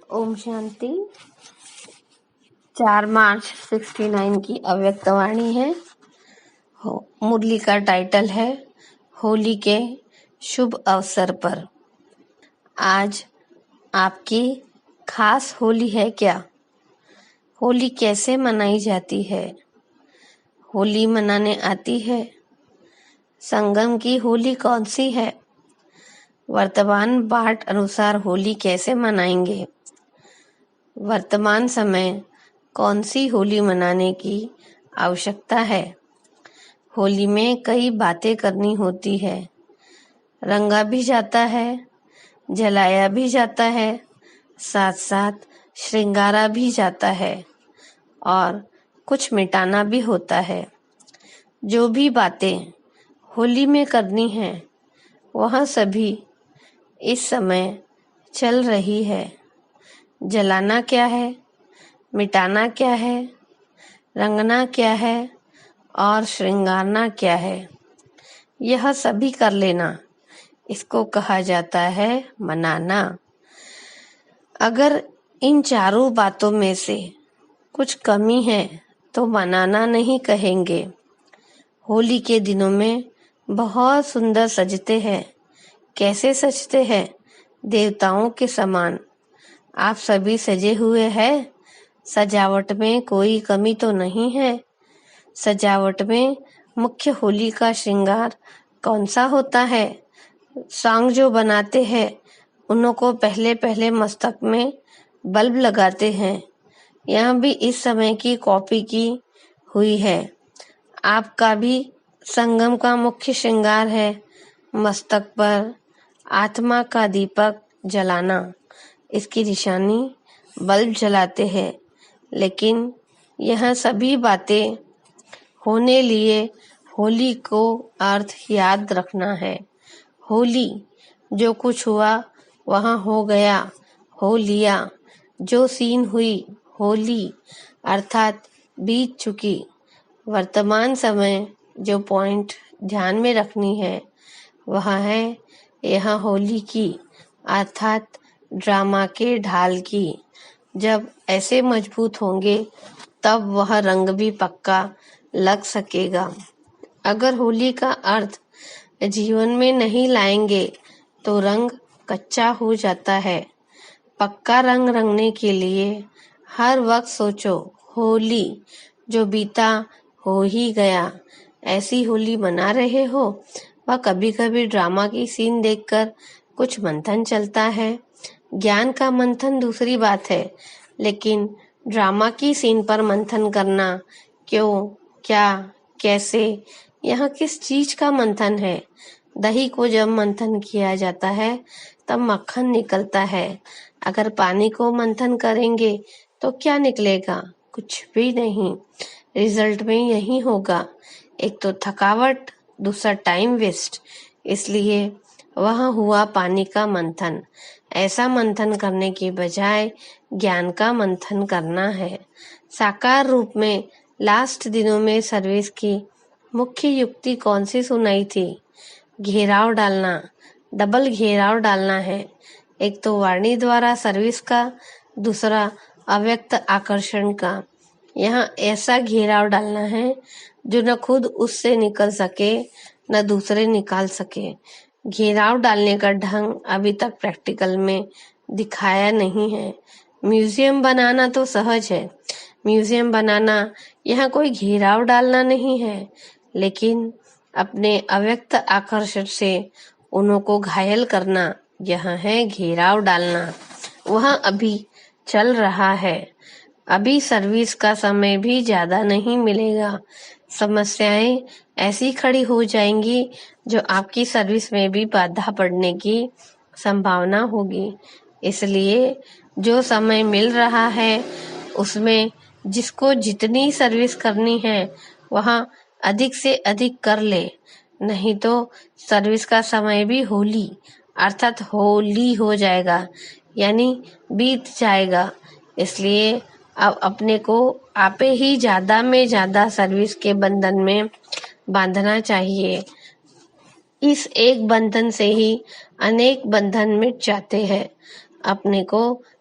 ओम शांति। 4 मार्च 69 की अव्यक्तवाणी है। मुरली का टाइटल है होली के शुभ अवसर पर। आज आपकी खास होली है क्या? होली कैसे मनाई जाती है? होली मनाने आती है? संगम की होली कौन सी है? वर्तमान बाट अनुसार होली कैसे मनाएंगे? वर्तमान समय कौन सी होली मनाने की आवश्यकता है? होली में कई बातें करनी होती है। रंगा भी जाता है, जलाया भी जाता है, साथ साथ श्रृंगारा भी जाता है और कुछ मिटाना भी होता है। जो भी बातें होली में करनी है वह सभी इस समय चल रही है। जलाना क्या है, मिटाना क्या है, रंगना क्या है और श्रृंगारना क्या है, यह सभी कर लेना, इसको कहा जाता है मनाना। अगर इन चारों बातों में से कुछ कमी है तो मनाना नहीं कहेंगे। होली के दिनों में बहुत सुंदर सजते हैं। कैसे सजते हैं? देवताओं के समान। आप सभी सजे हुए हैं। सजावट में कोई कमी तो नहीं है। सजावट में मुख्य होली का श्रृंगार कौन सा होता है? सॉन्ग जो बनाते हैं उनको पहले पहले मस्तक में बल्ब लगाते हैं। यह भी इस समय की कॉपी की हुई है। आपका भी संगम का मुख्य श्रृंगार है मस्तक पर आत्मा का दीपक जलाना। इसकी निशानी बल्ब जलाते हैं। लेकिन यह सभी बातें होने लिए होली को अर्थ याद रखना है। होली जो कुछ हुआ वहाँ हो गया, हो लिया। जो सीन हुई होली अर्थात बीत चुकी। वर्तमान समय जो पॉइंट ध्यान में रखनी है वह है यह होली की अर्थात ड्रामा के ढाल की। जब ऐसे मजबूत होंगे तब वह रंग भी पक्का लग सकेगा। अगर होली का अर्थ जीवन में नहीं लाएंगे तो रंग कच्चा हो जाता है। पक्का रंग रंगने के लिए हर वक्त सोचो होली जो बीता हो ही गया। ऐसी होली मना रहे हो वह कभी कभी ड्रामा की सीन देखकर कुछ मंथन चलता है। ज्ञान का मंथन दूसरी बात है, लेकिन ड्रामा की सीन पर मंथन करना क्यों, क्या, कैसे, यह किस चीज का मंथन है? दही को जब मंथन किया जाता है तब मक्खन निकलता है। अगर पानी को मंथन करेंगे तो क्या निकलेगा? कुछ भी नहीं। रिजल्ट में यही होगा, एक तो थकावट, दूसरा टाइम वेस्ट। इसलिए वह हुआ पानी का मंथन। ऐसा मंथन करने के बजाय ज्ञान का मंथन करना है। साकार रूप में लास्ट दिनों में सर्विस की मुख्य युक्ति कौन सी सुनाई थी? घेराव डालना, डबल घेराव डालना है। एक तो वाणी द्वारा सर्विस का, दूसरा अव्यक्त आकर्षण का। यहाँ ऐसा घेराव डालना है जो न खुद उससे निकल सके न दूसरे निकाल सके। घेराव डालने का ढंग अभी तक प्रैक्टिकल में दिखाया नहीं है। म्यूजियम बनाना तो सहज है। म्यूजियम बनाना यहाँ कोई घेराव डालना नहीं है, लेकिन अपने अव्यक्त आकर्षण से उनको घायल करना, यह है घेराव डालना। वह अभी चल रहा है। अभी सर्विस का समय भी ज्यादा नहीं मिलेगा। समस्याएं ऐसी खड़ी हो जाएंगी जो आपकी सर्विस में भी बाधा पड़ने की संभावना होगी। इसलिए जो समय मिल रहा है उसमें जिसको जितनी सर्विस करनी है वह अधिक से अधिक कर ले, नहीं तो सर्विस का समय भी होली अर्थात होली हो जाएगा, यानी बीत जाएगा। इसलिए अब अपने को आपे ही ज्यादा में ज्यादा सर्विस के बंधन में बांधना चाहिए। इस एक बंधन से ही अनेक बंधन मिट जाते हैं। अपने को